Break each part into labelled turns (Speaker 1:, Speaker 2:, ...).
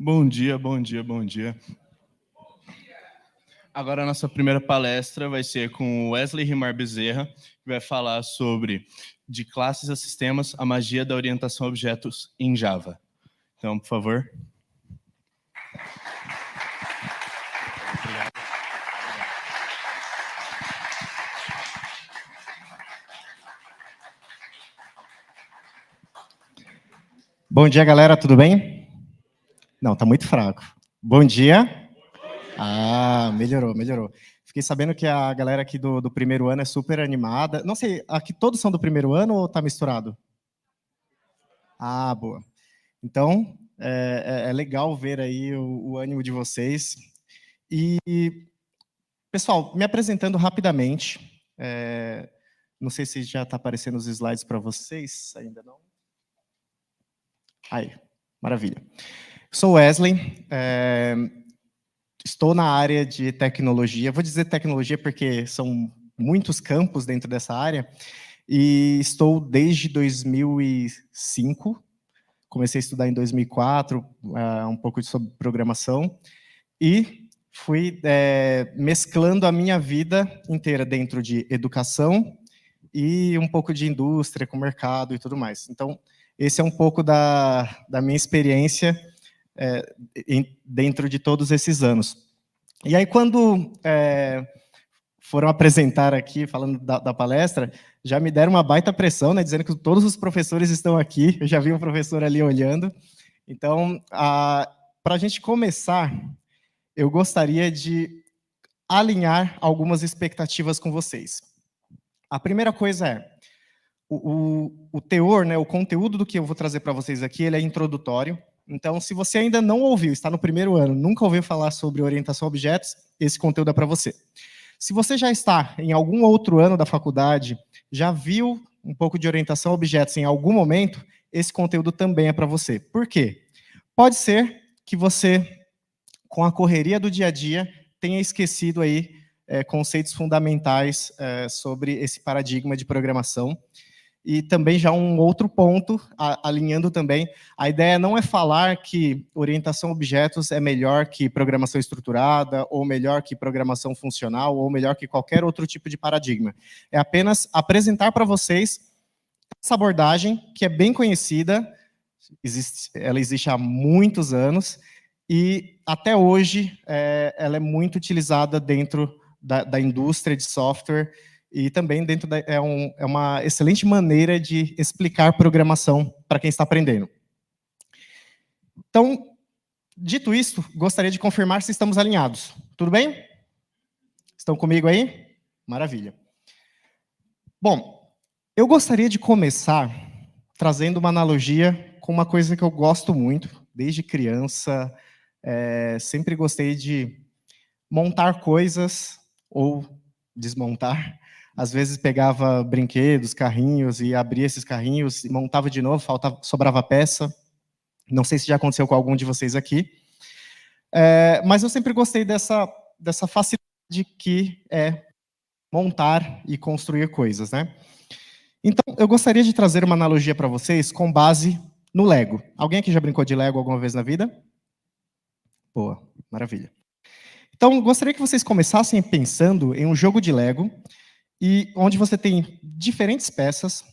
Speaker 1: Bom dia, bom dia, bom dia. Agora a nossa primeira palestra vai ser com o Wesley Rimar Bezerra, que vai falar sobre de classes a sistemas, a magia da orientação a objetos em Java. Então, por favor.
Speaker 2: Bom dia, galera, tudo bem? Não, tá muito fraco. Bom dia. Ah, melhorou. Fiquei sabendo que a galera aqui do primeiro ano é super animada. Não sei, aqui todos são do primeiro ano ou tá misturado? Ah, boa. Então, é legal ver aí o ânimo de vocês. E, pessoal, me apresentando rapidamente, não sei se já está aparecendo os slides para vocês, ainda não? Aí, maravilha. Sou Wesley, estou na área de tecnologia. Vou dizer tecnologia porque são muitos campos dentro dessa área, e estou desde 2005. Comecei a estudar em 2004, um pouco sobre programação, e fui mesclando a minha vida inteira dentro de educação e um pouco de indústria, com mercado e tudo mais. Então, esse é um pouco da minha experiência dentro de todos esses anos. E aí, quando foram apresentar aqui, falando da palestra, já me deram uma baita pressão, né, dizendo que todos os professores estão aqui, eu já vi um professor ali olhando. Então, para a gente começar, eu gostaria de alinhar algumas expectativas com vocês. A primeira coisa é, o teor, né, o conteúdo do que eu vou trazer para vocês aqui, ele é introdutório. Então, se você ainda não ouviu, está no primeiro ano, nunca ouviu falar sobre orientação a objetos, esse conteúdo é para você. Se você já está em algum outro ano da faculdade, já viu um pouco de orientação a objetos em algum momento, esse conteúdo também é para você. Por quê? Pode ser que você, com a correria do dia a dia, tenha esquecido aí conceitos fundamentais sobre esse paradigma de programação. E também já um outro ponto, alinhando também, a ideia não é falar que orientação a objetos é melhor que programação estruturada, ou melhor que programação funcional, ou melhor que qualquer outro tipo de paradigma. É apenas apresentar para vocês essa abordagem, que é bem conhecida, ela existe há muitos anos, e até hoje ela é muito utilizada dentro da indústria de software, e também dentro é uma excelente maneira de explicar programação para quem está aprendendo. Então, dito isso, gostaria de confirmar se estamos alinhados. Tudo bem? Estão comigo aí? Maravilha. Bom, eu gostaria de começar trazendo uma analogia com uma coisa que eu gosto muito, desde criança, sempre gostei de montar coisas ou desmontar. Às vezes pegava brinquedos, carrinhos, e abria esses carrinhos, e montava de novo, sobrava peça. Não sei se já aconteceu com algum de vocês aqui. Mas eu sempre gostei dessa facilidade que é montar e construir coisas, né? Então, eu gostaria de trazer uma analogia para vocês com base no Lego. Alguém aqui já brincou de Lego alguma vez na vida? Boa, maravilha. Então, gostaria que vocês começassem pensando em um jogo de Lego, e onde você tem diferentes peças,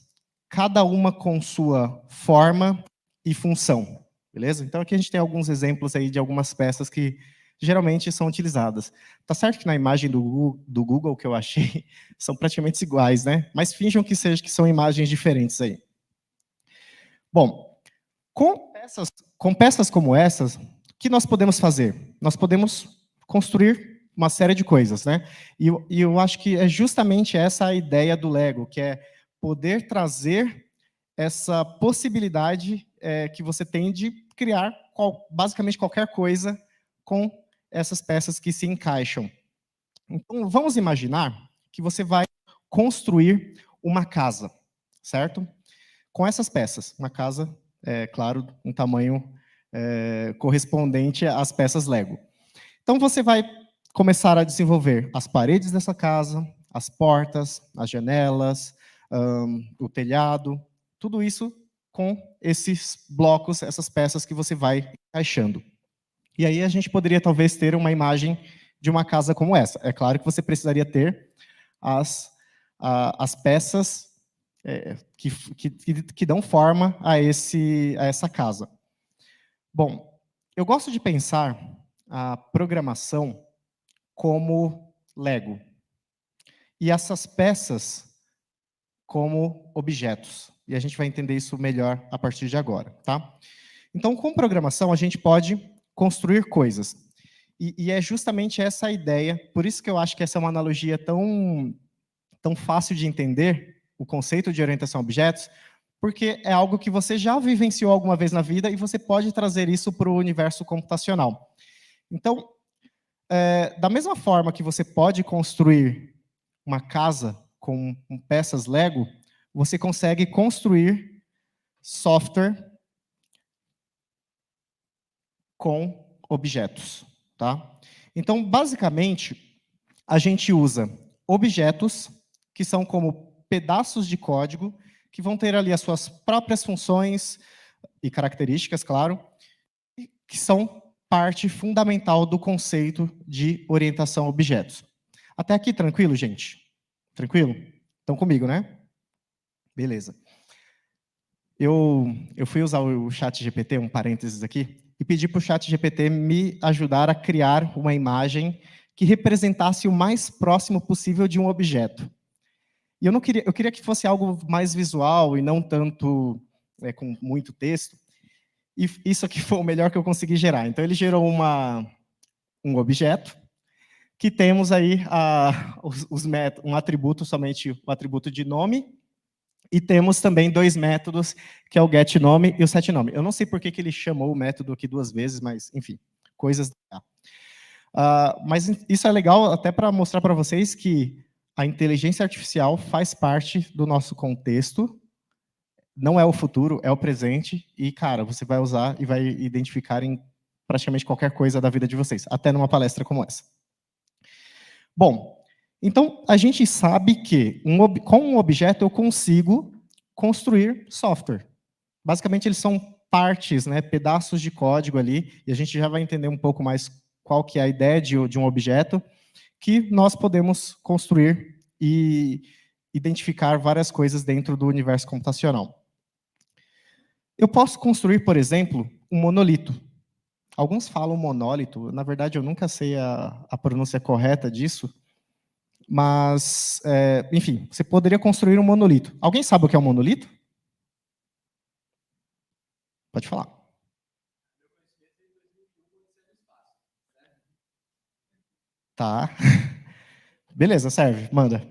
Speaker 2: cada uma com sua forma e função, beleza? Então, aqui a gente tem alguns exemplos aí de algumas peças que geralmente são utilizadas. Tá certo que na imagem do Google que eu achei, são praticamente iguais, né? Mas finjam que são imagens diferentes aí. Bom, com peças como essas, o que nós podemos fazer? Nós podemos construir uma série de coisas, né? E eu acho que é justamente essa a ideia do Lego, que é poder trazer essa possibilidade que você tem de criar basicamente qualquer coisa com essas peças que se encaixam. Então, vamos imaginar que você vai construir uma casa, certo? Com essas peças, uma casa, claro, um tamanho correspondente às peças Lego. Então, você vai começar a desenvolver as paredes dessa casa, as portas, as janelas, o telhado, tudo isso com esses blocos, essas peças que você vai encaixando. E aí a gente poderia talvez ter uma imagem de uma casa como essa. É claro que você precisaria ter as peças que dão forma a essa casa. Bom, eu gosto de pensar a programação como Lego. E essas peças como objetos. E a gente vai entender isso melhor a partir de agora, tá? Então, com programação, a gente pode construir coisas. E é justamente essa a ideia, por isso que eu acho que essa é uma analogia tão fácil de entender, o conceito de orientação a objetos, porque é algo que você já vivenciou alguma vez na vida e você pode trazer isso para o universo computacional. Então, da mesma forma que você pode construir uma casa com peças Lego, você consegue construir software com objetos, tá? Então, basicamente, a gente usa objetos que são como pedaços de código que vão ter ali as suas próprias funções e características, claro, que são parte fundamental do conceito de orientação a objetos. Até aqui, tranquilo, gente? Tranquilo? Estão comigo, né? Beleza. Eu fui usar o ChatGPT, um parênteses aqui, e pedi para o ChatGPT me ajudar a criar uma imagem que representasse o mais próximo possível de um objeto. E eu queria que fosse algo mais visual e não tanto com muito texto. E isso aqui foi o melhor que eu consegui gerar. Então ele gerou um objeto que temos aí um atributo, somente o atributo de nome, e temos também dois métodos, que é o getNome e o setNome. Eu não sei por que ele chamou o método aqui duas vezes, mas, enfim, coisas... mas isso é legal até para mostrar para vocês que a inteligência artificial faz parte do nosso contexto, não é o futuro, é o presente, e, cara, você vai usar e vai identificar em praticamente qualquer coisa da vida de vocês, até numa palestra como essa. Bom, então, a gente sabe que com um objeto eu consigo construir software. Basicamente, eles são partes, né, pedaços de código ali, e a gente já vai entender um pouco mais qual que é a ideia de um objeto, que nós podemos construir e identificar várias coisas dentro do universo computacional. Eu posso construir, por exemplo, um monolito. Alguns falam monólito, na verdade eu nunca sei a pronúncia correta disso, mas, enfim, você poderia construir um monolito. Alguém sabe o que é um monolito? Pode falar. Tá. Beleza, serve, manda.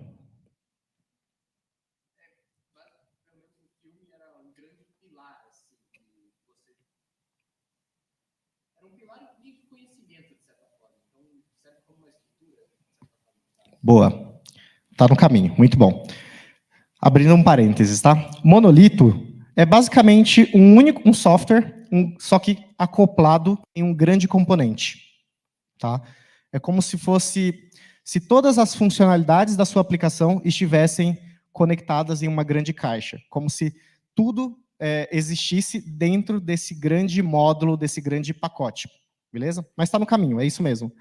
Speaker 2: Boa. Tá no caminho, muito bom. Abrindo um parênteses, tá? Monolito é basicamente um software, só que acoplado em um grande componente, tá? É como se todas as funcionalidades da sua aplicação estivessem conectadas em uma grande caixa, como se tudo existisse dentro desse grande módulo, desse grande pacote, beleza? Mas está no caminho, é isso mesmo.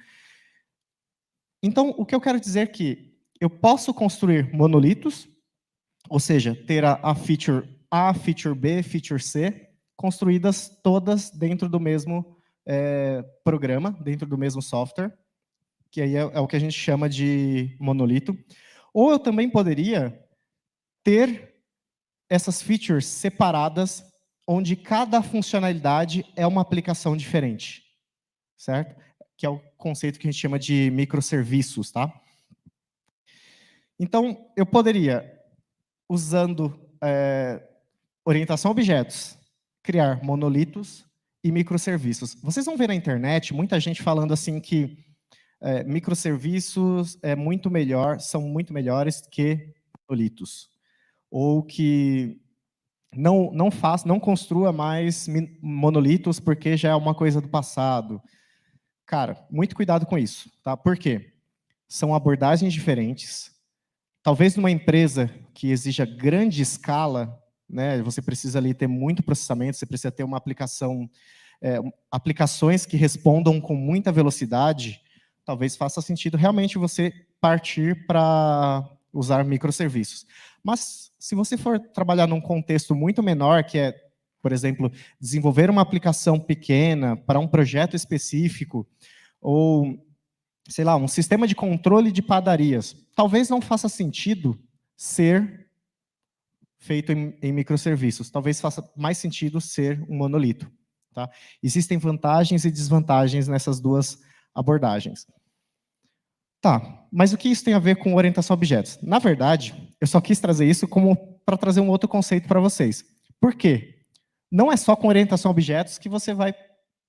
Speaker 2: Então, o que eu quero dizer é que eu posso construir monolitos, ou seja, ter a feature A, feature B, feature C, construídas todas dentro do mesmo programa, dentro do mesmo software, que aí é o que a gente chama de monolito. Ou eu também poderia ter essas features separadas, onde cada funcionalidade é uma aplicação diferente, certo? Que é o conceito que a gente chama de microserviços, tá? Então, eu poderia, usando orientação a objetos, criar monolitos e microserviços. Vocês vão ver na internet muita gente falando assim que microserviços são muito melhores que monolitos. Ou que não construa mais monolitos porque já é uma coisa do passado. Cara, muito cuidado com isso, tá? Por quê? São abordagens diferentes. Talvez numa empresa que exija grande escala, né, você precisa ali ter muito processamento, você precisa ter uma aplicação aplicações que respondam com muita velocidade, talvez faça sentido realmente você partir para usar microserviços. Mas, se você for trabalhar num contexto muito menor, que é, por exemplo, desenvolver uma aplicação pequena para um projeto específico, ou, sei lá, um sistema de controle de padarias, talvez não faça sentido ser feito em microserviços. Talvez faça mais sentido ser um monolito. Tá? Existem vantagens e desvantagens nessas duas abordagens. Tá, mas o que isso tem a ver com orientação a objetos? Na verdade, eu só quis trazer isso para trazer um outro conceito para vocês. Por quê? Não é só com orientação a objetos que você vai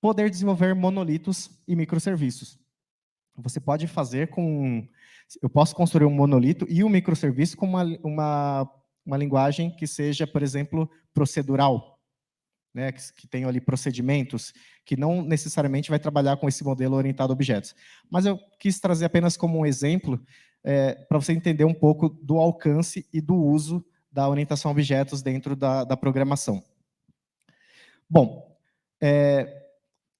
Speaker 2: poder desenvolver monolitos e microserviços. Você pode fazer com... Eu posso construir um monolito e um microserviço com uma linguagem que seja, por exemplo, procedural, né, que tenha ali procedimentos, que não necessariamente vai trabalhar com esse modelo orientado a objetos. Mas eu quis trazer apenas como um exemplo, para você entender um pouco do alcance e do uso da orientação a objetos dentro da programação. Bom,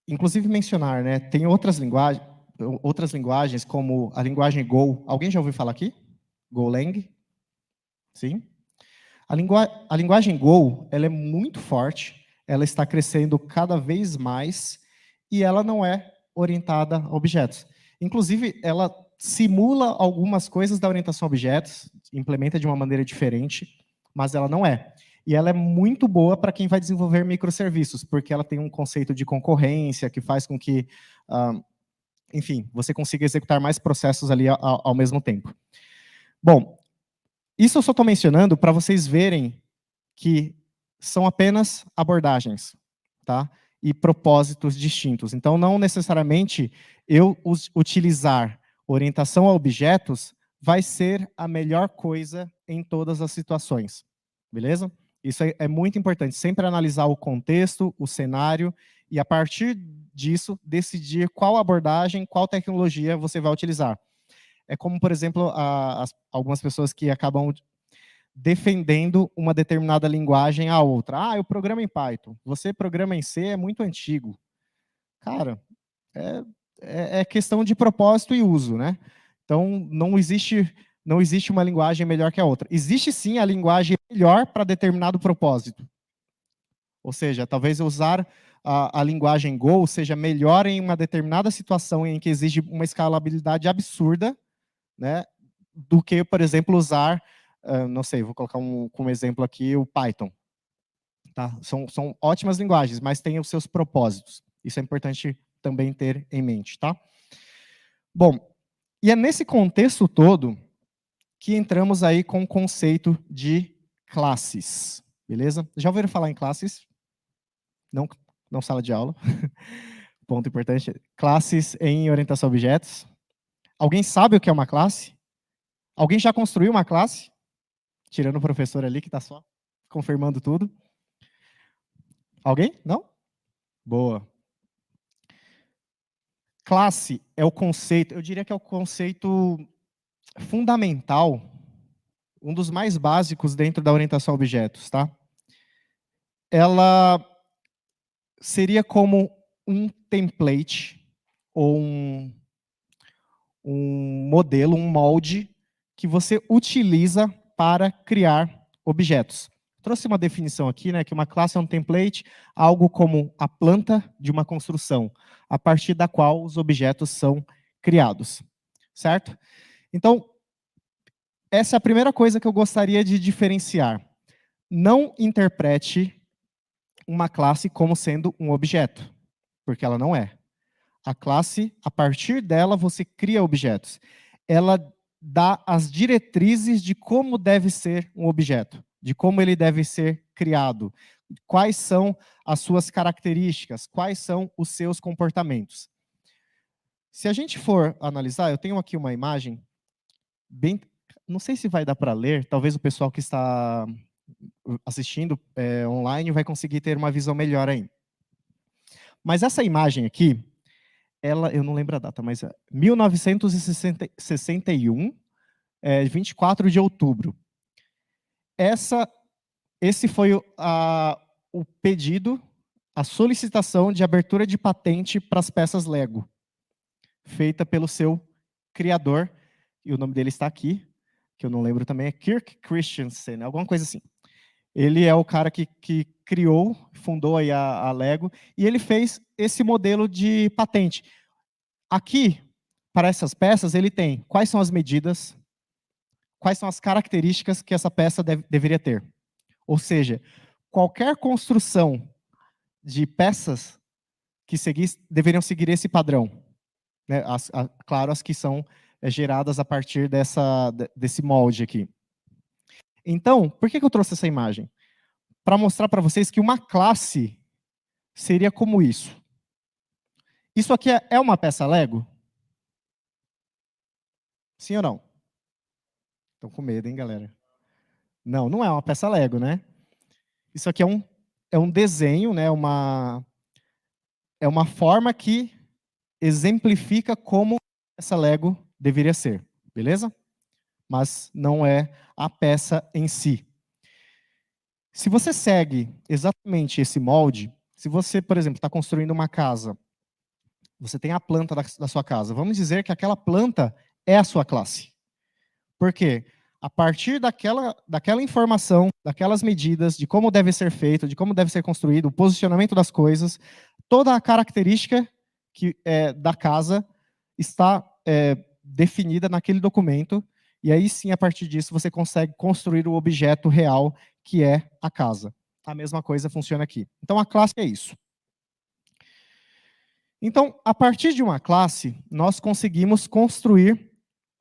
Speaker 2: inclusive mencionar, né, tem outras linguagens como a linguagem Go. Alguém já ouviu falar aqui? Golang? Sim? A linguagem Go, ela é muito forte, ela está crescendo cada vez mais e ela não é orientada a objetos. Inclusive, ela simula algumas coisas da orientação a objetos, implementa de uma maneira diferente, mas ela não é. E ela é muito boa para quem vai desenvolver microserviços, porque ela tem um conceito de concorrência que faz com que, enfim, você consiga executar mais processos ali ao mesmo tempo. Bom, isso eu só estou mencionando para vocês verem que são apenas abordagens, tá? E propósitos distintos. Então, não necessariamente eu utilizar orientação a objetos vai ser a melhor coisa em todas as situações, beleza? Isso é muito importante, sempre analisar o contexto, o cenário, e a partir disso, decidir qual abordagem, qual tecnologia você vai utilizar. É como, por exemplo, algumas pessoas que acabam defendendo uma determinada linguagem à outra. Ah, eu programo em Python. Você programa em C, é muito antigo. Cara, é questão de propósito e uso, né? Então, não existe uma linguagem melhor que a outra. Existe, sim, a linguagem melhor para determinado propósito. Ou seja, talvez usar a linguagem Go seja melhor em uma determinada situação em que exige uma escalabilidade absurda, né, do que, por exemplo, usar, não sei, vou colocar como exemplo aqui o Python. Tá? São ótimas linguagens, mas têm os seus propósitos. Isso é importante também ter em mente. Tá? Bom, e é nesse contexto todo que entramos aí com o conceito de classes. Beleza? Já ouviram falar em classes? Não sala de aula. Ponto importante. Classes em orientação a objetos. Alguém sabe o que é uma classe? Alguém já construiu uma classe? Tirando o professor ali, que está só confirmando tudo. Alguém? Não? Boa. Classe é o conceito, eu diria que é o conceito fundamental, um dos mais básicos dentro da orientação a objetos, tá? Ela seria como um template ou um modelo, um molde que você utiliza para criar objetos. Trouxe uma definição aqui, né, que uma classe é um template, algo como a planta de uma construção, a partir da qual os objetos são criados, certo? Então, essa é a primeira coisa que eu gostaria de diferenciar. Não interprete uma classe como sendo um objeto, porque ela não é. A classe, a partir dela, você cria objetos. Ela dá as diretrizes de como deve ser um objeto, de como ele deve ser criado, quais são as suas características, quais são os seus comportamentos. Se a gente for analisar, eu tenho aqui uma imagem, não sei se vai dar para ler, talvez o pessoal que está assistindo online vai conseguir ter uma visão melhor aí. Mas essa imagem aqui, eu não lembro a data, mas 1961, 24 de outubro. Esse foi o pedido, a solicitação de abertura de patente para as peças Lego, feita pelo seu criador, e o nome dele está aqui, que eu não lembro também, é Kirk Christiansen, alguma coisa assim. Ele é o cara que criou, fundou aí a Lego, e ele fez esse modelo de patente. Aqui, para essas peças, ele tem quais são as medidas, quais são as características que essa peça deveria ter. Ou seja, qualquer construção de peças que deveriam seguir esse padrão. Né? Claro, as que são geradas a partir desse molde aqui. Então, por que eu trouxe essa imagem? Para mostrar para vocês que uma classe seria como isso. Isso aqui é uma peça Lego? Sim ou não? Estão com medo, hein, galera? Não, não é uma peça Lego, né? Isso aqui é um desenho, né? É uma forma que exemplifica como essa Lego deveria ser, beleza? Mas não é a peça em si. Se você segue exatamente esse molde, se você, por exemplo, está construindo uma casa, você tem a planta da sua casa, vamos dizer que aquela planta é a sua classe. Por quê? A partir daquela informação, daquelas medidas, de como deve ser feito, de como deve ser construído, o posicionamento das coisas, toda a característica da casa está definida naquele documento, e aí sim, a partir disso, você consegue construir o objeto real, que é a casa. A mesma coisa funciona aqui. Então, a classe é isso. Então, a partir de uma classe, nós conseguimos construir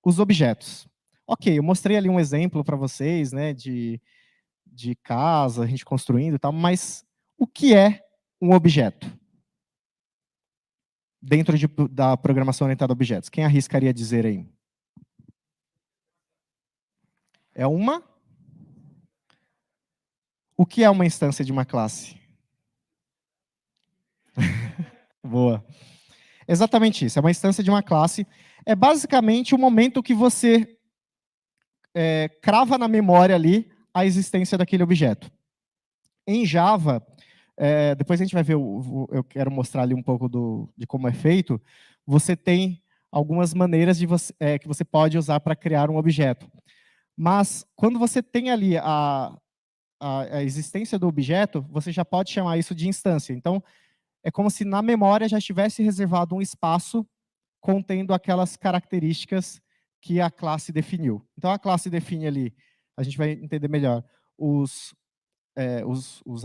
Speaker 2: os objetos. Ok, eu mostrei ali um exemplo para vocês, né, de casa, a gente construindo e tal, mas o que é um objeto? Dentro da programação orientada a objetos. Quem arriscaria dizer aí? É uma? O que é uma instância de uma classe? Boa. Exatamente isso, é uma instância de uma classe. É basicamente o momento que você crava na memória ali a existência daquele objeto. Em Java, depois a gente vai ver, eu quero mostrar ali um pouco de como é feito, você tem algumas maneiras que você pode usar para criar um objeto. Mas, quando você tem ali a existência do objeto, você já pode chamar isso de instância. Então, é como se na memória já estivesse reservado um espaço contendo aquelas características que a classe definiu. Então, a classe define ali, a gente vai entender melhor, os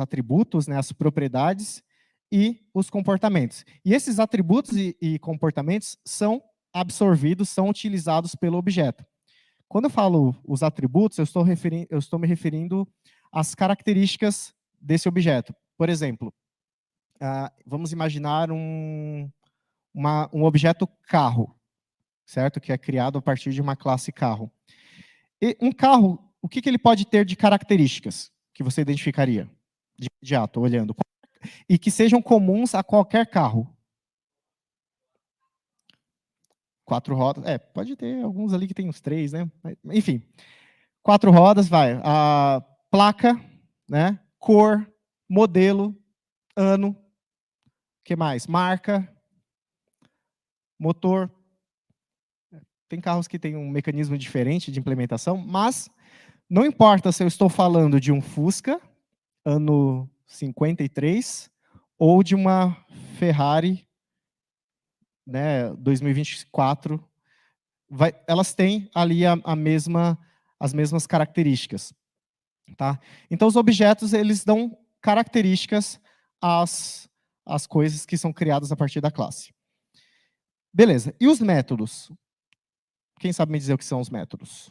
Speaker 2: atributos, né, as propriedades e os comportamentos. E esses atributos e comportamentos são absorvidos, são utilizados pelo objeto. Quando eu falo os atributos, eu estou me referindo às características desse objeto. Por exemplo, vamos imaginar um objeto carro, certo? Que é criado a partir de uma classe carro. E um carro, o que ele pode ter de características que você identificaria de imediato, olhando? E que sejam comuns a qualquer carro. 4 rodas, pode ter alguns ali que tem uns 3, né? Enfim, 4 rodas, vai. A placa, né? Cor, modelo, ano, o que mais? Marca, motor. Tem carros que têm um mecanismo diferente de implementação, mas não importa se eu estou falando de um Fusca, ano 53, ou de uma Ferrari, né, 2024, elas têm ali as mesmas características. Tá? Então, os objetos, eles dão características às coisas que são criadas a partir da classe. Beleza. E os métodos? Quem sabe me dizer o que são os métodos?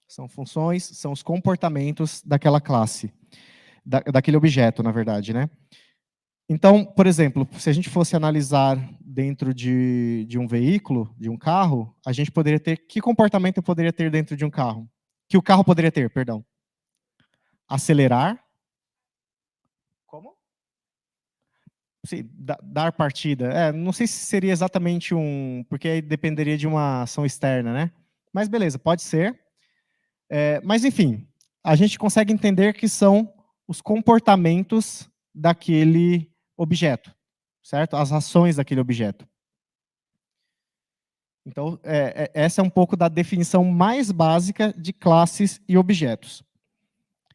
Speaker 2: São funções, são os comportamentos daquela classe, daquele objeto, na verdade, né? Então, por exemplo, se a gente fosse analisar dentro de um veículo, de um carro, a gente poderia ter... Que comportamento eu poderia ter dentro de um carro? Que o carro poderia ter, perdão. Acelerar. Como? Sim, dar partida. Não sei se seria exatamente porque aí dependeria de uma ação externa, né? Mas beleza, pode ser. Mas enfim, a gente consegue entender que são os comportamentos daquele objeto, certo? As ações daquele objeto. Então, essa é um pouco da definição mais básica de classes e objetos.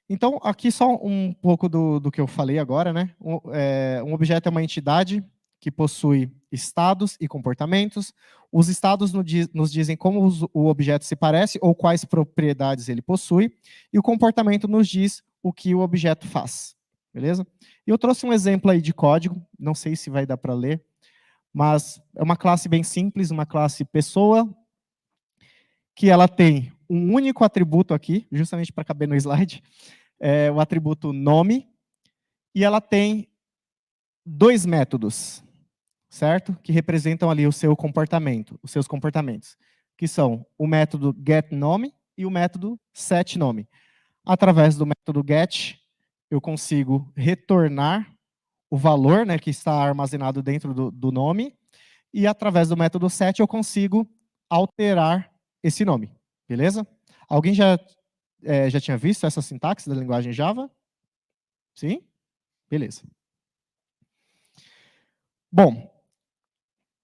Speaker 2: Então, aqui só um pouco do que eu falei agora, né? Um objeto é uma entidade que possui estados e comportamentos. Os estados nos dizem como o objeto se parece ou quais propriedades ele possui. E o comportamento nos diz o que o objeto faz. Beleza? E eu trouxe um exemplo aí de código, não sei se vai dar para ler, mas é uma classe bem simples, uma classe pessoa, que ela tem um único atributo aqui, justamente para caber no slide, o atributo nome, e ela tem 2 métodos, certo? Que representam ali o seu comportamento, os seus comportamentos, que são o método getNome e o método setNome. Através do método get, eu consigo retornar o valor, né, que está armazenado dentro do nome, e através do método set eu consigo alterar esse nome, beleza? Alguém já tinha visto essa sintaxe da linguagem Java? Sim? Beleza. Bom,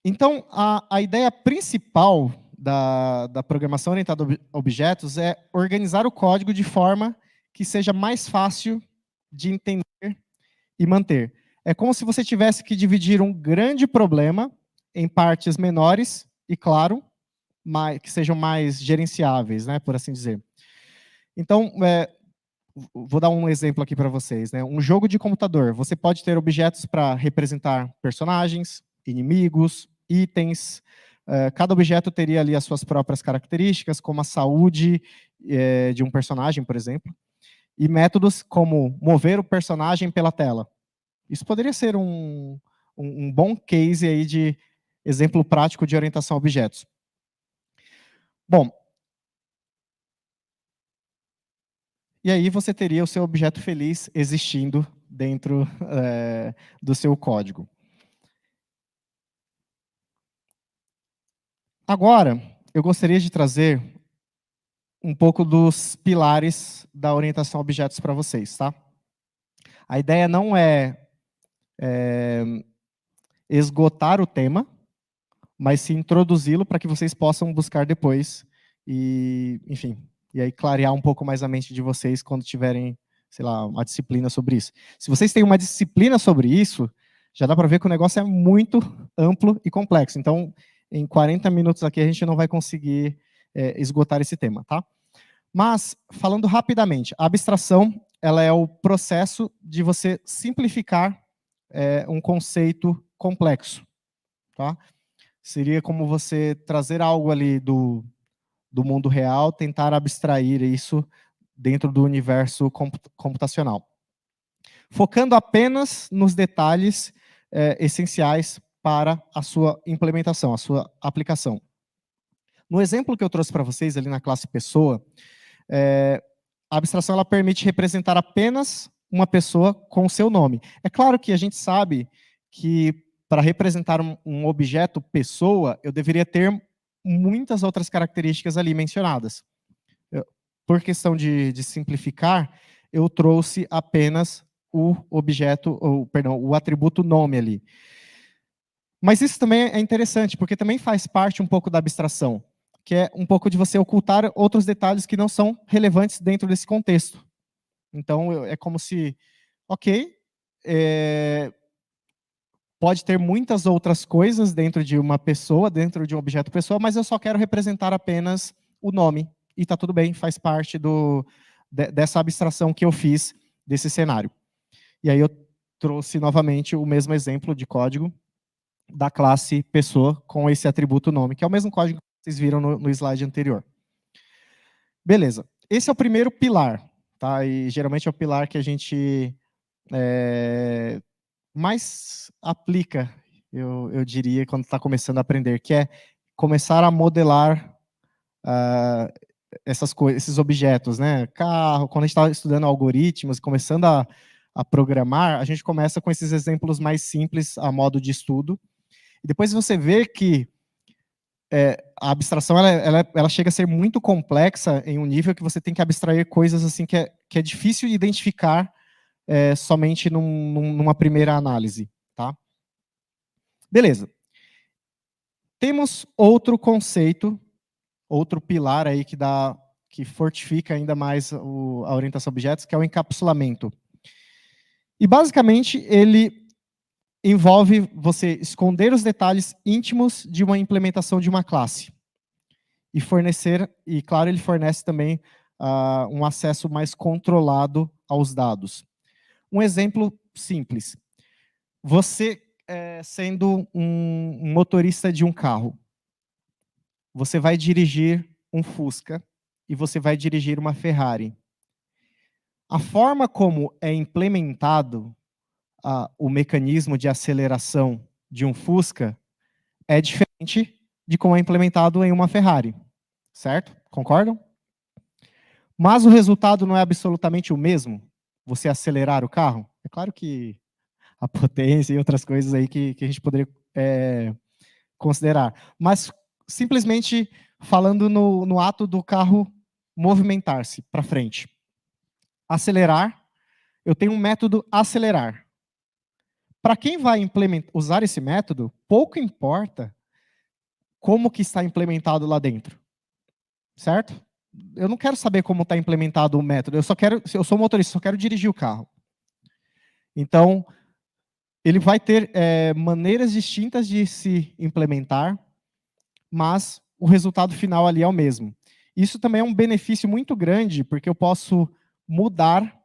Speaker 2: então a ideia principal da programação orientada a objetos é organizar o código de forma que seja mais fácil de entender e manter. É como se você tivesse que dividir um grande problema em partes menores e, claro, que sejam mais gerenciáveis, né, por assim dizer. Então, vou dar um exemplo aqui para vocês, né? Um jogo de computador, você pode ter objetos para representar personagens, inimigos, itens. Cada objeto teria ali as suas próprias características, como a saúde de um personagem, por exemplo. E métodos como mover o personagem pela tela. Isso poderia ser um bom case aí de exemplo prático de orientação a objetos. Bom, e aí você teria o seu objeto feliz existindo dentro do seu código. Agora, eu gostaria de trazer um pouco dos pilares da orientação a objetos para vocês, tá? A ideia não é esgotar o tema, mas sim introduzi-lo para que vocês possam buscar depois e, enfim, e aí clarear um pouco mais a mente de vocês quando tiverem, sei lá, uma disciplina sobre isso. Se vocês têm uma disciplina sobre isso, já dá para ver que o negócio é muito amplo e complexo. Então, em 40 minutos aqui a gente não vai conseguir esgotar esse tema, tá? Mas, falando rapidamente, a abstração ela é o processo de você simplificar um conceito complexo, tá? Seria como você trazer algo ali do mundo real, tentar abstrair isso dentro do universo computacional. Focando apenas nos detalhes essenciais para a sua implementação, a sua aplicação. No exemplo que eu trouxe para vocês ali na classe pessoa, a abstração ela permite representar apenas uma pessoa com o seu nome. É claro que a gente sabe que para representar um objeto pessoa, eu deveria ter muitas outras características ali mencionadas. Por questão de simplificar, eu trouxe apenas o objeto, o atributo nome ali. Mas isso também é interessante, porque também faz parte um pouco da abstração, que é um pouco de você ocultar outros detalhes que não são relevantes dentro desse contexto. Então, é como se, ok, pode ter muitas outras coisas dentro de uma pessoa, dentro de um objeto pessoa, mas eu só quero representar apenas o nome. E está tudo bem, faz parte dessa abstração que eu fiz desse cenário. E aí eu trouxe novamente o mesmo exemplo de código da classe pessoa com esse atributo nome, que é o mesmo código que vocês viram no slide anterior. Beleza. Esse é o primeiro pilar, tá? E geralmente é o pilar que a gente mais aplica, eu diria, quando está começando a aprender, que é começar a modelar esses objetos, né? Carro, quando a gente está estudando algoritmos, começando a programar, a gente começa com esses exemplos mais simples a modo de estudo. E depois você vê que a abstração ela chega a ser muito complexa em um nível que você tem que abstrair coisas assim que é difícil identificar somente numa primeira análise, tá? Beleza. Temos outro conceito, outro pilar aí que fortifica ainda mais a orientação a objetos, que é o encapsulamento. E basicamente ele envolve você esconder os detalhes íntimos de uma implementação de uma classe. E claro, ele fornece também um acesso mais controlado aos dados. Um exemplo simples. Você, sendo um motorista de um carro, você vai dirigir um Fusca e você vai dirigir uma Ferrari. A forma como é implementado o mecanismo de aceleração de um Fusca é diferente de como é implementado em uma Ferrari, certo? Concordam? Mas o resultado não é absolutamente o mesmo, você acelerar o carro? É claro que a potência e outras coisas aí que a gente poderia considerar. Mas, simplesmente, falando no ato do carro movimentar-se para frente. Acelerar, eu tenho um método acelerar. Para quem vai usar esse método, pouco importa como que está implementado lá dentro. Certo? Eu não quero saber como está implementado o método, eu sou motorista, só quero dirigir o carro. Então, ele vai ter maneiras distintas de se implementar, mas o resultado final ali é o mesmo. Isso também é um benefício muito grande, porque eu posso mudar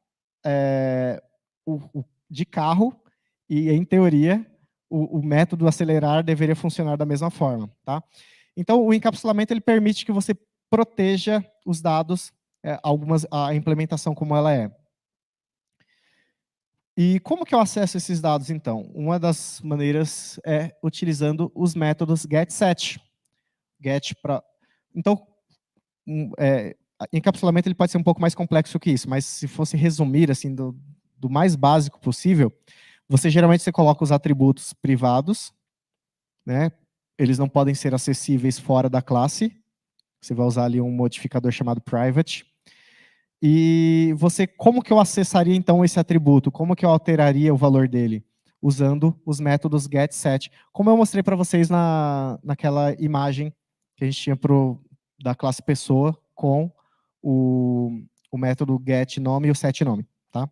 Speaker 2: de carro e, em teoria, o método acelerar deveria funcionar da mesma forma. Tá? Então, o encapsulamento ele permite que você proteja os dados, a implementação como ela é. E como que eu acesso esses dados, então? Uma das maneiras é utilizando os métodos getSet. Então, encapsulamento ele pode ser um pouco mais complexo que isso, mas se fosse resumir assim do mais básico possível, geralmente você coloca os atributos privados, né? Eles não podem ser acessíveis fora da classe. Você vai usar ali um modificador chamado private. E como que eu acessaria então esse atributo? Como que eu alteraria o valor dele? Usando os métodos getSet. Como eu mostrei para vocês naquela imagem que a gente tinha da classe pessoa com o método getNome e o setNome. Tá?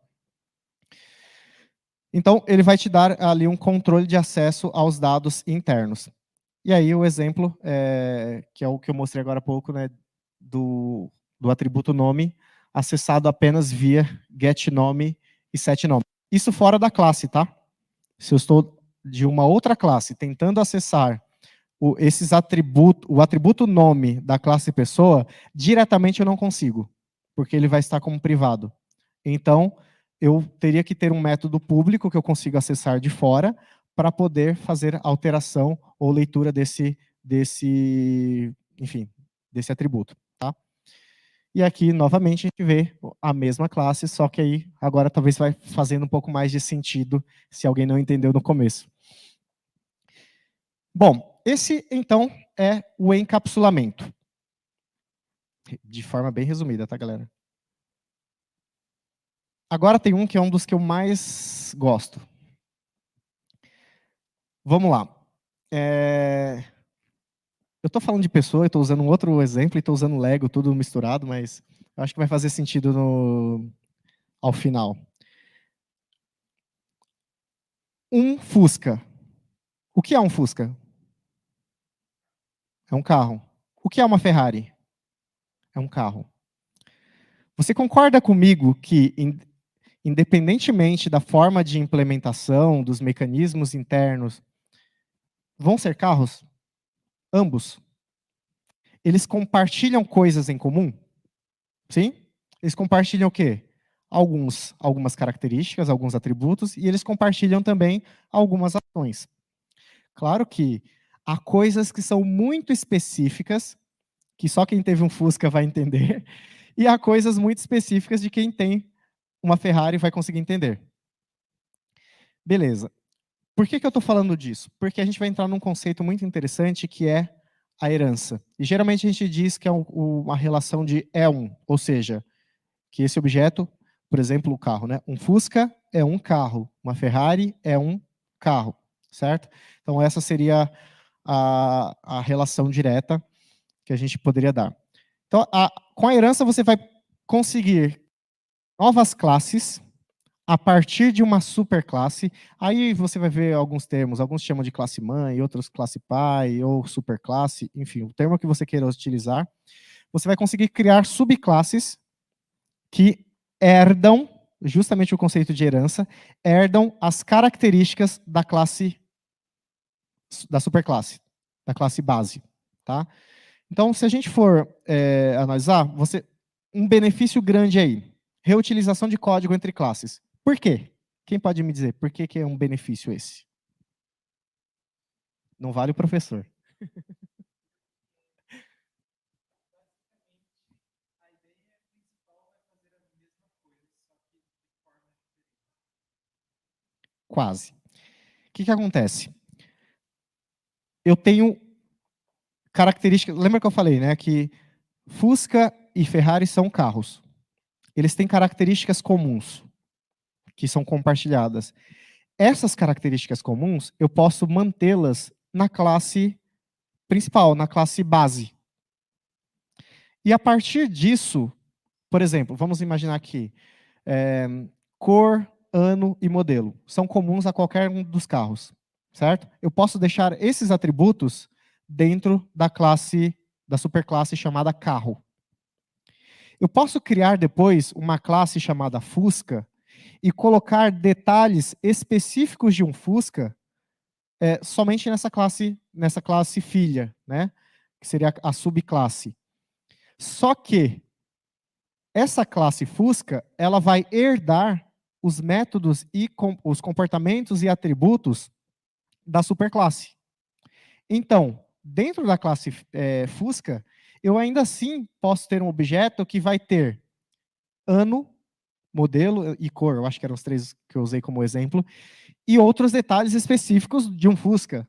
Speaker 2: Então, ele vai te dar ali um controle de acesso aos dados internos. E aí o exemplo, que é o que eu mostrei agora há pouco, né, do atributo nome, acessado apenas via getNome e setNome. Isso fora da classe, tá? Se eu estou de uma outra classe tentando acessar o atributo nome da classe pessoa, diretamente eu não consigo, porque ele vai estar como privado. Então, eu teria que ter um método público que eu consiga acessar de fora para poder fazer alteração ou leitura desse atributo. Tá? E aqui, novamente, a gente vê a mesma classe, só que aí agora talvez vai fazendo um pouco mais de sentido se alguém não entendeu no começo. Bom, esse, então, é o encapsulamento. De forma bem resumida, tá, galera? Agora tem um que é um dos que eu mais gosto. Vamos lá. Eu estou falando de pessoa, eu estou usando um outro exemplo, e estou usando Lego, tudo misturado, mas eu acho que vai fazer sentido ao final. Um Fusca. O que é um Fusca? É um carro. O que é uma Ferrari? É um carro. Você concorda comigo que, independentemente da forma de implementação, dos mecanismos internos, vão ser carros? Ambos. Eles compartilham coisas em comum? Sim? Eles compartilham o quê? Algumas características, alguns atributos, e eles compartilham também algumas ações. Claro que há coisas que são muito específicas, que só quem teve um Fusca vai entender, e há coisas muito específicas de quem tem uma Ferrari vai conseguir entender. Beleza. Por que eu estou falando disso? Porque a gente vai entrar num conceito muito interessante que é a herança. E geralmente a gente diz que é uma relação de E1, ou seja, que esse objeto, por exemplo, o carro, né? Um Fusca é um carro, uma Ferrari é um carro, certo? Então, essa seria a relação direta que a gente poderia dar. Então, com a herança, você vai conseguir novas classes a partir de uma superclasse. Aí você vai ver alguns termos, alguns chamam de classe mãe, outros classe pai, ou superclasse, enfim, o termo que você queira utilizar. Você vai conseguir criar subclasses que herdam, justamente o conceito de herança, herdam as características da classe, da superclasse, da classe base, tá? Então, se a gente for analisar, um benefício grande aí, reutilização de código entre classes. Por quê? Quem pode me dizer por que é um benefício esse? Não vale o professor. Quase. O que acontece? Eu tenho características. Lembra que eu falei, né? Que Fusca e Ferrari são carros. Eles têm características comuns, que são compartilhadas. Essas características comuns, eu posso mantê-las na classe principal, na classe base. E a partir disso, por exemplo, vamos imaginar aqui, cor, ano e modelo. São comuns a qualquer um dos carros, certo? Eu posso deixar esses atributos dentro da classe, da superclasse chamada carro. Eu posso criar depois uma classe chamada Fusca e colocar detalhes específicos de um Fusca somente nessa classe filha, né? Que seria a subclasse. Só que essa classe Fusca, ela vai herdar os métodos e os comportamentos e atributos da superclasse. Então, dentro da classe Fusca, eu ainda assim posso ter um objeto que vai ter ano, modelo e cor, eu acho que eram os três que eu usei como exemplo, e outros detalhes específicos de um Fusca.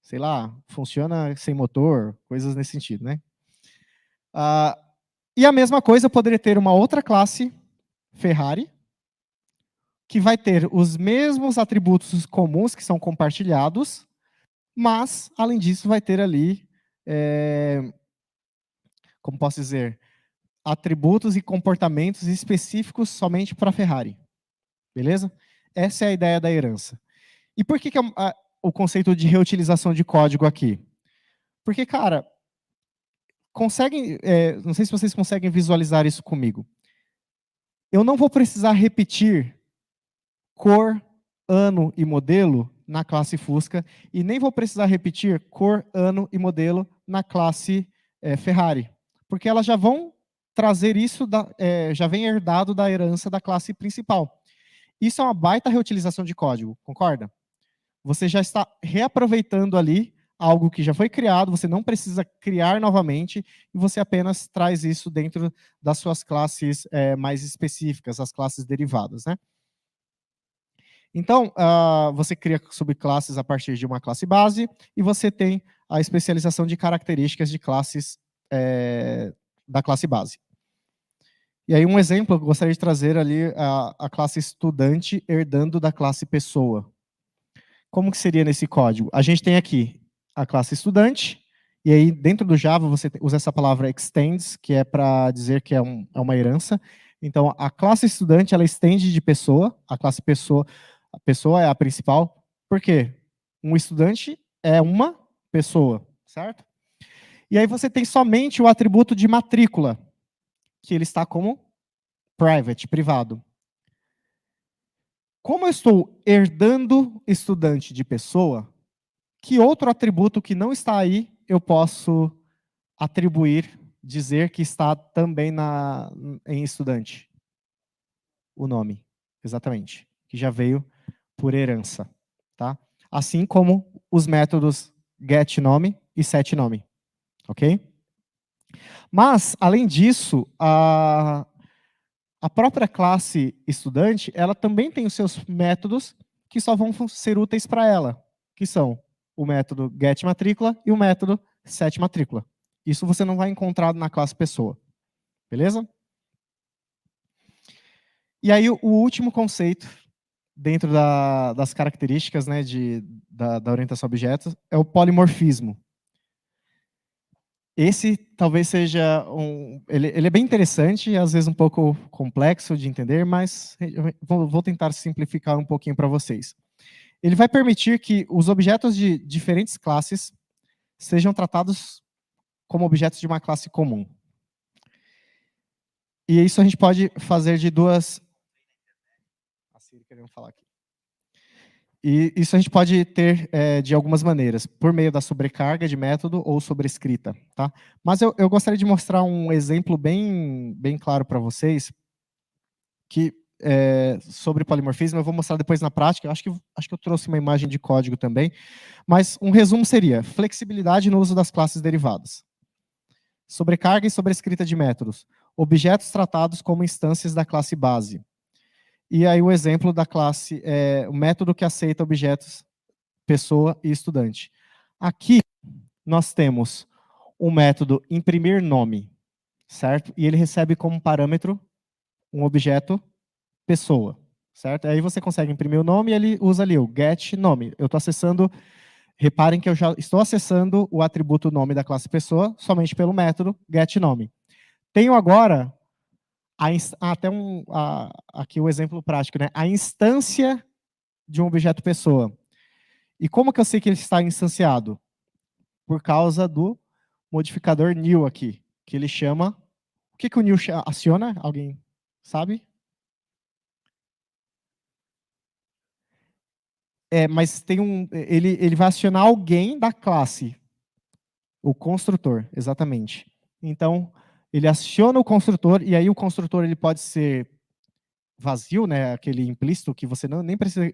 Speaker 2: Sei lá, funciona sem motor, coisas nesse sentido, né? E a mesma coisa, eu poderia ter uma outra classe Ferrari, que vai ter os mesmos atributos comuns que são compartilhados, mas, além disso, vai ter ali, como posso dizer, atributos e comportamentos específicos somente para a Ferrari. Beleza? Essa é a ideia da herança. E por que o conceito de reutilização de código aqui? Porque, cara, não sei se vocês conseguem visualizar isso comigo. Eu não vou precisar repetir cor, ano e modelo na classe Fusca, e nem vou precisar repetir cor, ano e modelo na classe Ferrari, porque elas já vão trazer isso, já vem herdado da herança da classe principal. Isso é uma baita reutilização de código, concorda? Você já está reaproveitando ali algo que já foi criado, você não precisa criar novamente, e você apenas traz isso dentro das suas classes mais específicas, as classes derivadas, né? Então, você cria subclasses a partir de uma classe base, e você tem a especialização de características de classes da classe base. E aí um exemplo, eu gostaria de trazer ali a classe estudante herdando da classe pessoa. Como que seria nesse código? A gente tem aqui a classe estudante, e aí dentro do Java você usa essa palavra extends, que é para dizer que é uma herança. Então, a classe estudante, ela estende de pessoa, a classe pessoa, a pessoa é a principal. Por quê? Um estudante é uma pessoa, certo? E aí você tem somente o atributo de matrícula, que ele está como private, privado. Como eu estou herdando estudante de pessoa, que outro atributo que não está aí eu posso atribuir, dizer que está também em estudante? O nome, exatamente, que já veio por herança, tá? Assim como os métodos getNome e setNome, ok? Mas, além disso, a própria classe estudante, ela também tem os seus métodos que só vão ser úteis para ela, que são o método getMatrícula e o método setMatrícula. Isso você não vai encontrar na classe pessoa, beleza? E aí o último conceito dentro das características, né, da orientação a objetos, é o polimorfismo. Esse talvez seja ele é bem interessante, às vezes um pouco complexo de entender, mas eu vou tentar simplificar um pouquinho para vocês. Ele vai permitir que os objetos de diferentes classes sejam tratados como objetos de uma classe comum. E isso a gente pode fazer de duas... A Siri querendo falar aqui. E isso a gente pode ter de algumas maneiras, por meio da sobrecarga de método ou sobrescrita, tá? Mas eu gostaria de mostrar um exemplo bem claro para vocês, que sobre polimorfismo, eu vou mostrar depois na prática, acho que eu trouxe uma imagem de código também, mas um resumo seria flexibilidade no uso das classes derivadas, sobrecarga e sobrescrita de métodos, objetos tratados como instâncias da classe base. E aí o exemplo da classe é o método que aceita objetos pessoa e estudante. Aqui nós temos um método imprimir nome, certo? E ele recebe como parâmetro um objeto pessoa, certo? Aí você consegue imprimir o nome e ele usa ali o get nome. Eu estou acessando, reparem que eu já estou acessando o atributo nome da classe pessoa somente pelo método get nome. Tenho agora aqui o exemplo prático, né? A instância de um objeto pessoa. E como que eu sei que ele está instanciado? Por causa do modificador new aqui, que ele chama... O que o new aciona? Alguém sabe? Mas tem ele vai acionar alguém da classe. O construtor, exatamente. Então, ele aciona o construtor, e aí o construtor ele pode ser vazio, né, aquele implícito que você nem precisa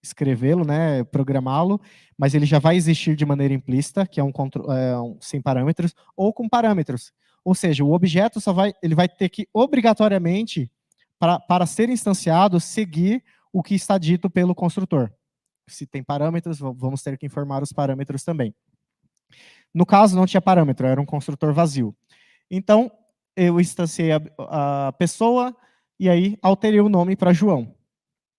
Speaker 2: escrevê-lo, né, programá-lo, mas ele já vai existir de maneira implícita, que é sem parâmetros, ou com parâmetros. Ou seja, o objeto ele vai ter que, obrigatoriamente, para ser instanciado, seguir o que está dito pelo construtor. Se tem parâmetros, vamos ter que informar os parâmetros também. No caso, não tinha parâmetro, era um construtor vazio. Então, eu instanciei a pessoa e aí alterei o nome para João,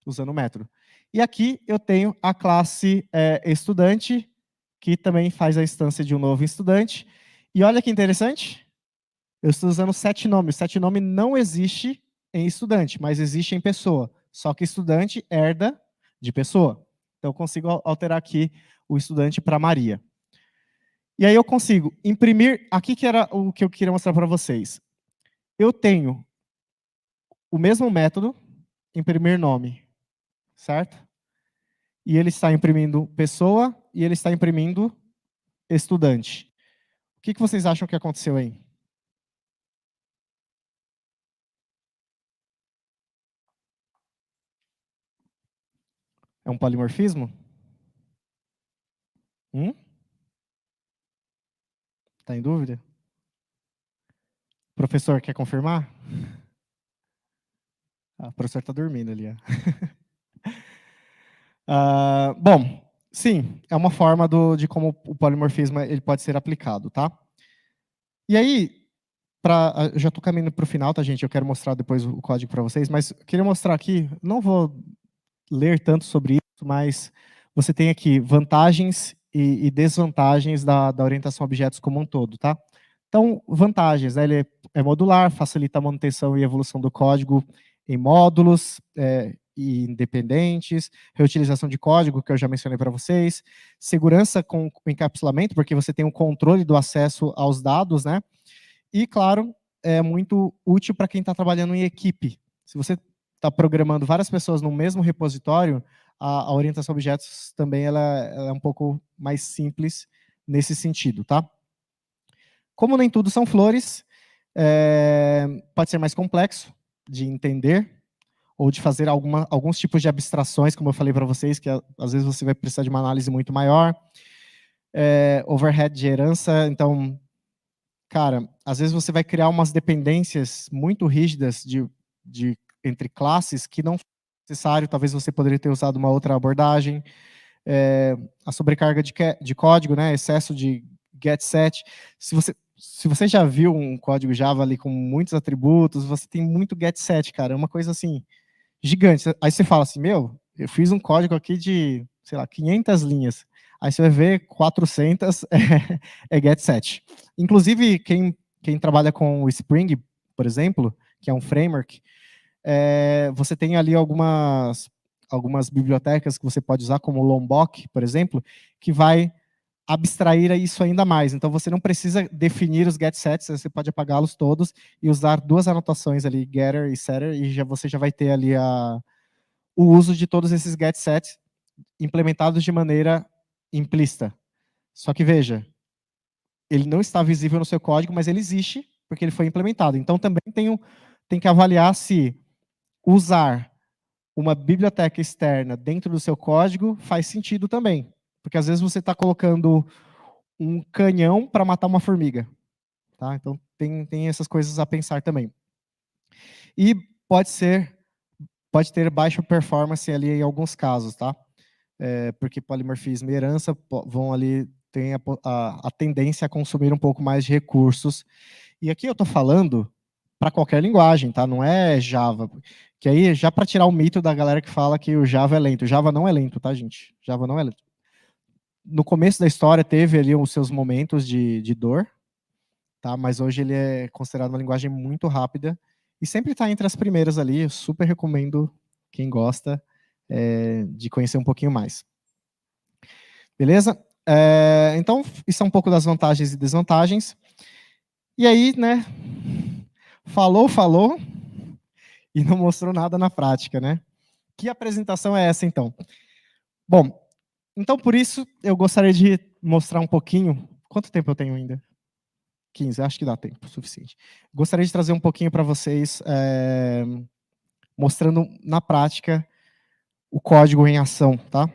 Speaker 2: usando o método. E aqui eu tenho a classe estudante, que também faz a instância de um novo estudante. E olha que interessante, eu estou usando setNome. O setNome não existe em estudante, mas existe em pessoa. Só que estudante herda de pessoa. Então, eu consigo alterar aqui o estudante para Maria. E aí eu consigo imprimir, aqui que era o que eu queria mostrar para vocês. Eu tenho o mesmo método, imprimir nome, certo? E ele está imprimindo pessoa e ele está imprimindo estudante. O que vocês acham que aconteceu aí? É um polimorfismo? Está em dúvida? O professor quer confirmar? O professor está dormindo ali. Bom, sim, é uma forma de como o polimorfismo ele pode ser aplicado, tá? E aí, eu já estou caminhando para o final, tá, gente? Eu quero mostrar depois o código para vocês, mas eu queria mostrar aqui, não vou ler tanto sobre isso, mas você tem aqui vantagens e desvantagens da orientação a objetos como um todo, tá? Então, vantagens, né? Ele é modular, facilita a manutenção e evolução do código em módulos e independentes, reutilização de código, que eu já mencionei para vocês, segurança com encapsulamento, porque você tem um controle do acesso aos dados, né? E, claro, é muito útil para quem está trabalhando em equipe. Se você está programando várias pessoas no mesmo repositório, a orientação a objetos também ela é um pouco mais simples nesse sentido, tá? Como nem tudo são flores, pode ser mais complexo de entender ou de fazer alguns tipos de abstrações, como eu falei para vocês, que às vezes você vai precisar de uma análise muito maior. Overhead de herança, então, cara, às vezes você vai criar umas dependências muito rígidas entre classes que não é necessário, talvez você poderia ter usado uma outra abordagem. A sobrecarga de código, né, excesso de getSet. Se você já viu um código Java ali com muitos atributos, você tem muito getSet, cara, é uma coisa assim, gigantes. Aí você fala assim, meu, eu fiz um código aqui de, sei lá, 500 linhas. Aí você vai ver 400 é getset. Inclusive, quem trabalha com o Spring, por exemplo, que é um framework, você tem ali algumas bibliotecas que você pode usar, como o Lombok, por exemplo, que vai abstrair isso ainda mais. Então, você não precisa definir os getsets, você pode apagá-los todos e usar duas anotações ali, getter e setter, e você já vai ter ali o uso de todos esses getsets implementados de maneira implícita. Só que veja, ele não está visível no seu código, mas ele existe porque ele foi implementado. Então, também tem que avaliar se usar uma biblioteca externa dentro do seu código faz sentido também. Porque às vezes você está colocando um canhão para matar uma formiga. Tá? Então, tem essas coisas a pensar também. E pode ter baixa performance ali em alguns casos, tá? Porque polimorfismo e herança vão ali, tem a tendência a consumir um pouco mais de recursos. E aqui eu estou falando para qualquer linguagem, tá? Não é Java. Que aí, já para tirar o mito da galera que fala que o Java é lento. O Java não é lento, tá, gente? Java não é lento. No começo da história teve ali os seus momentos de dor, tá? Mas hoje ele é considerado uma linguagem muito rápida e sempre está entre as primeiras ali. Eu super recomendo quem gosta de conhecer um pouquinho mais. Beleza? Então, isso é um pouco das vantagens e desvantagens. E aí, né? Falou e não mostrou nada na prática, né? Que apresentação é essa, então? Bom, então por isso eu gostaria de mostrar um pouquinho. Quanto tempo eu tenho ainda? 15, acho que dá tempo suficiente. Gostaria de trazer um pouquinho para vocês, mostrando na prática o código em ação, tá?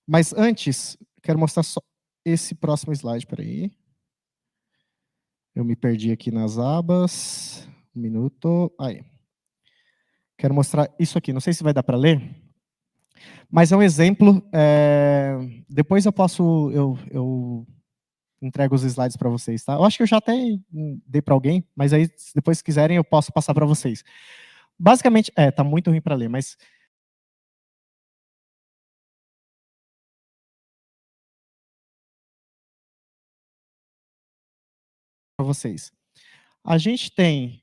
Speaker 2: Mas antes, quero mostrar só esse próximo slide, peraí. Eu me perdi aqui nas abas. Um minuto. Aí. Quero mostrar isso aqui. Não sei se vai dar para ler, mas é um exemplo. Depois eu entrego os slides para vocês, tá? Eu acho que eu já até dei para alguém, mas aí, depois, se quiserem, eu posso passar para vocês. Basicamente, tá muito ruim para ler, mas para vocês. A gente tem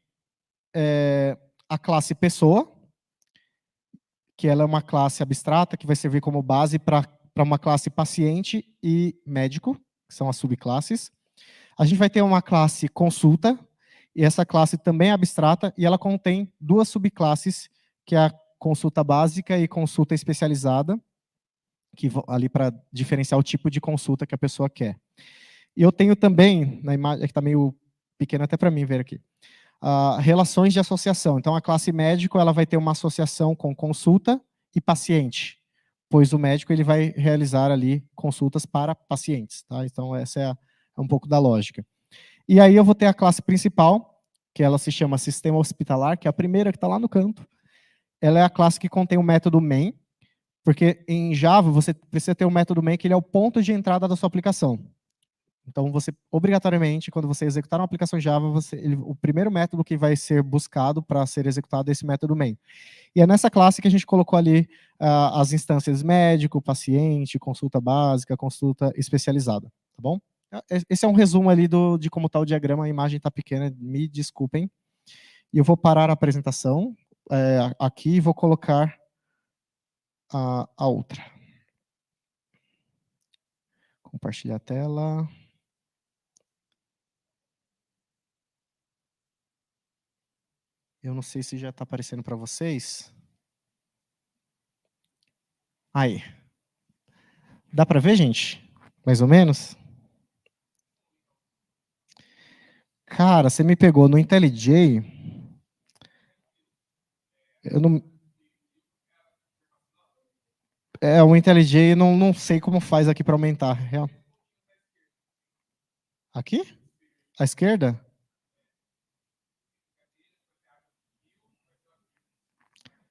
Speaker 2: a classe pessoa, que ela é uma classe abstrata que vai servir como base para uma classe paciente e médico, que são as subclasses. A gente vai ter uma classe consulta, e essa classe também é abstrata, e ela contém duas subclasses, que é a consulta básica e consulta especializada, que ali para diferenciar o tipo de consulta que a pessoa quer. E eu tenho também, na imagem, que está meio pequena até para mim ver aqui, relações de associação. Então, a classe médico ela vai ter uma associação com consulta e paciente, pois o médico ele vai realizar ali consultas para pacientes. Tá? Então, essa é um pouco da lógica. E aí eu vou ter a classe principal, que ela se chama sistema hospitalar, que é a primeira que está lá no canto. Ela é a classe que contém o método main, porque em Java você precisa ter o método main, que ele é o ponto de entrada da sua aplicação. Então, você, obrigatoriamente, quando você executar uma aplicação Java, o primeiro método que vai ser buscado para ser executado é esse método main. E é nessa classe que a gente colocou ali as instâncias médico, paciente, consulta básica, consulta especializada, tá bom? Esse é um resumo ali de como está o diagrama, a imagem está pequena, me desculpem. E eu vou parar a apresentação aqui e vou colocar a outra. Compartilhar a tela. Eu não sei se já está aparecendo para vocês. Aí. Dá para ver, gente? Mais ou menos? Cara, você me pegou no IntelliJ. Eu não, o IntelliJ não sei como faz aqui para aumentar. Aqui? À esquerda?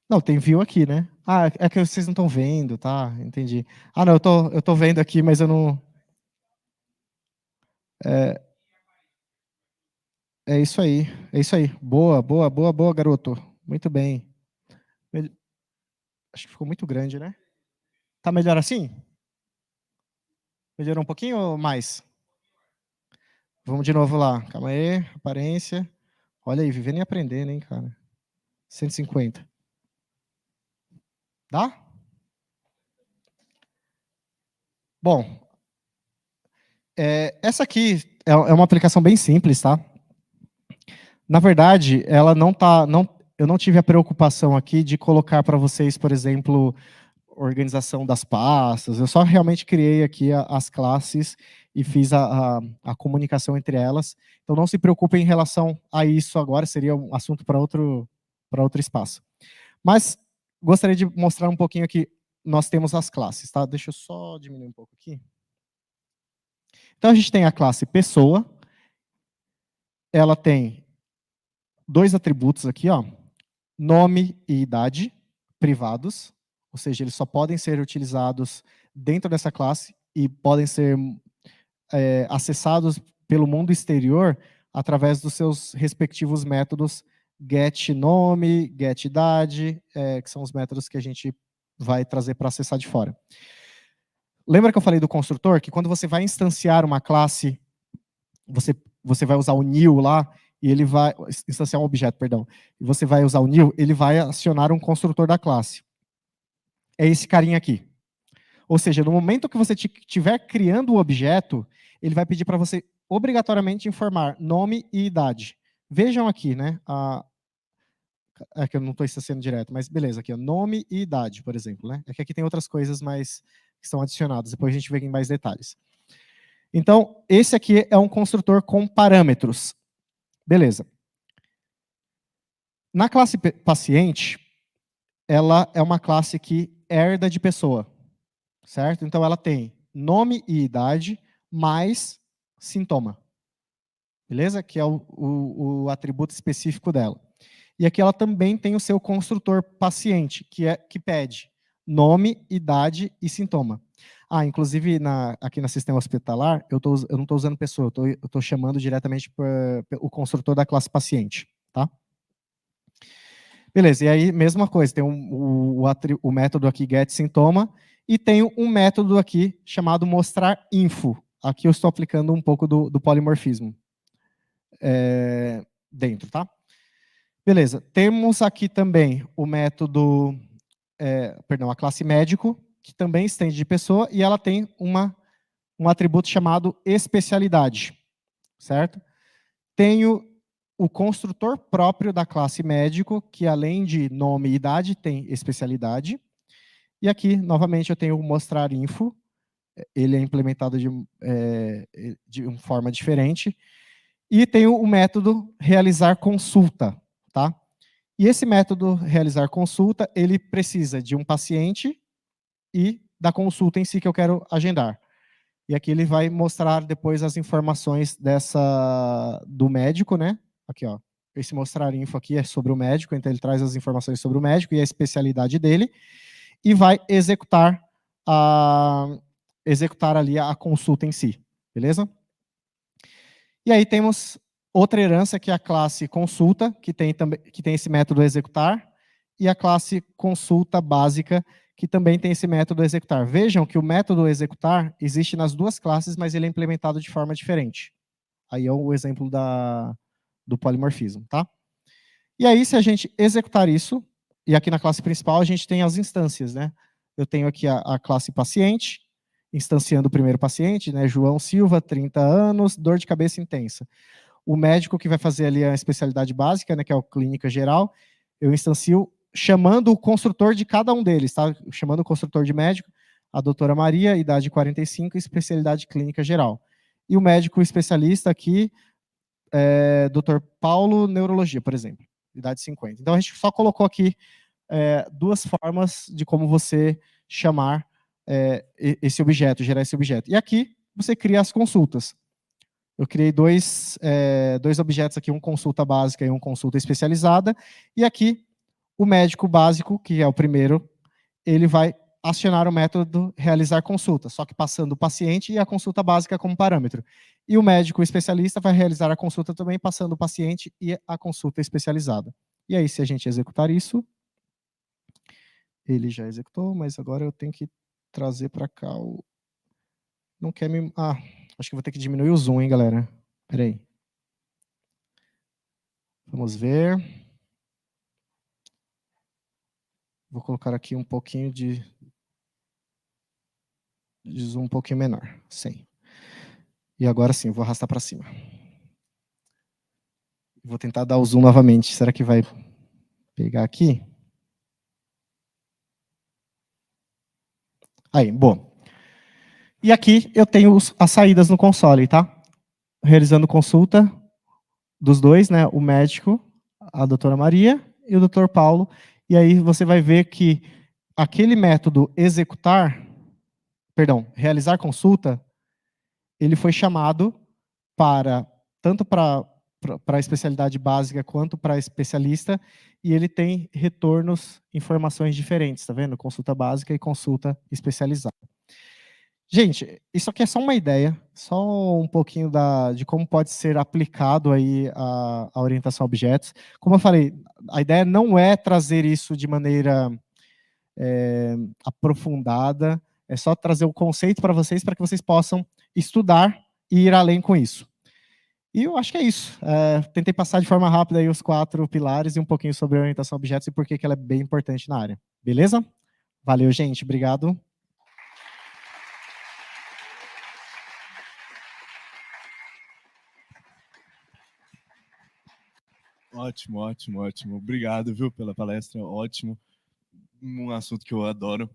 Speaker 2: Não, tem view aqui, né? Ah, é que vocês não estão vendo, tá? Entendi. Ah, não, eu tô vendo aqui, mas eu não. É, é isso aí. É isso aí. Boa, boa, boa, boa, garoto. Muito bem. Acho que ficou muito grande, né? Tá melhor assim? Melhorou um pouquinho ou mais? Vamos de novo lá. Calma aí, aparência. Olha aí, vivendo e aprendendo, hein, cara. 150. Dá? Bom, essa aqui é uma aplicação bem simples, tá? Na verdade, ela não tá, eu não tive a preocupação aqui de colocar para vocês, por exemplo, organização das pastas. Eu só realmente criei aqui as classes e fiz a comunicação entre elas. Então não se preocupem em relação a isso agora, seria um assunto para outro espaço. Mas gostaria de mostrar um pouquinho aqui, nós temos as classes, tá? Deixa eu só diminuir um pouco aqui. Então a gente tem a classe pessoa, ela tem 2 atributos aqui, ó, nome e idade, privados, ou seja, eles só podem ser utilizados dentro dessa classe e podem ser acessados pelo mundo exterior através dos seus respectivos métodos getNome, getIdade, que são os métodos que a gente vai trazer para acessar de fora. Lembra que eu falei do construtor? Que quando você vai instanciar uma classe, você vai usar o new lá, e ele vai instanciar um objeto, perdão. E você vai usar o new, ele vai acionar um construtor da classe. É esse carinha aqui. Ou seja, no momento que você estiver criando o objeto, ele vai pedir para você obrigatoriamente informar nome e idade. Vejam aqui, né? É que eu não estou instanciando direto, mas beleza, aqui, ó, nome e idade, por exemplo, né? É que aqui tem outras coisas mais que são adicionadas, depois a gente vê em mais detalhes. Então, esse aqui é um construtor com parâmetros. Beleza. Na classe paciente, ela é uma classe que herda de pessoa, certo? Então, ela tem nome e idade mais sintoma, beleza? Que é o atributo específico dela. E aqui ela também tem o seu construtor paciente, que pede nome, idade e sintoma. Inclusive, aqui no sistema hospitalar, eu não estou usando pessoa, eu estou chamando diretamente o construtor da classe paciente, tá? Beleza, e aí, mesma coisa, tem o método aqui getSintoma, e tem um método aqui chamado mostrarInfo. Aqui eu estou aplicando um pouco do polimorfismo dentro, tá? Beleza, temos aqui também o método, a classe médico, que também estende de pessoa, e ela tem um atributo chamado especialidade, certo? Tenho o construtor próprio da classe médico, que além de nome e idade, tem especialidade. E aqui, novamente, eu tenho o mostrarInfo, ele é implementado de uma forma diferente. E tenho o método realizar consulta, tá? E esse método realizar consulta, ele precisa de um paciente e da consulta em si que eu quero agendar. E aqui ele vai mostrar depois as informações do médico, né? Aqui, ó. Esse mostrarInfo aqui é sobre o médico, então ele traz as informações sobre o médico e a especialidade dele, e vai executar ali a consulta em si, beleza? E aí temos outra herança, que é a classe consulta, que tem esse método executar, e a classe consulta básica, que também tem esse método executar. Vejam que o método executar existe nas duas classes, mas ele é implementado de forma diferente. Aí é o exemplo do polimorfismo, tá? E aí, se a gente executar isso, e aqui na classe principal a gente tem as instâncias, né? Eu tenho aqui a classe paciente, instanciando o primeiro paciente, né? João Silva, 30 anos, dor de cabeça intensa. O médico que vai fazer ali a especialidade básica, né? Que é o clínica geral, eu instancio chamando o construtor de cada um deles, tá? Chamando o construtor de médico, a doutora Maria, idade 45, especialidade clínica geral. E o médico especialista aqui, Dr. Paulo, neurologia, por exemplo, idade 50. Então, a gente só colocou aqui duas formas de como você chamar esse objeto, gerar esse objeto. E aqui, você cria as consultas. Eu criei dois objetos aqui, um consulta básica e um consulta especializada. E aqui, o médico básico, que é o primeiro, ele vai acionar o método realizar consulta, só que passando o paciente e a consulta básica como parâmetro. E o médico especialista vai realizar a consulta também, passando o paciente e a consulta especializada. E aí, se a gente executar isso, ele já executou, mas agora eu tenho que trazer para cá o... Não quer me... acho que vou ter que diminuir o zoom, hein, galera? Espera aí. Vamos ver. Vou colocar aqui um pouquinho de zoom um pouquinho menor. 100. E agora sim, eu vou arrastar para cima. Vou tentar dar o zoom novamente. Será que vai pegar aqui? Aí, bom. E aqui eu tenho as saídas no console, tá? Realizando consulta dos dois, né? O médico, a doutora Maria e o doutor Paulo. E aí você vai ver que aquele método realizar consulta, ele foi chamado tanto para a especialidade básica quanto para especialista, e ele tem retornos, informações diferentes, tá vendo? Consulta básica e consulta especializada. Gente, isso aqui é só uma ideia, só um pouquinho de como pode ser aplicado aí a orientação a objetos. Como eu falei, a ideia não é trazer isso de maneira aprofundada, é só trazer o conceito para que vocês possam estudar e ir além com isso. E eu acho que é isso. Tentei passar de forma rápida aí os 4 pilares e um pouquinho sobre a orientação a objetos e por que ela é bem importante na área. Beleza? Valeu, gente. Obrigado.
Speaker 1: Ótimo, ótimo, ótimo. Obrigado, viu, pela palestra. Ótimo. Um assunto que eu adoro.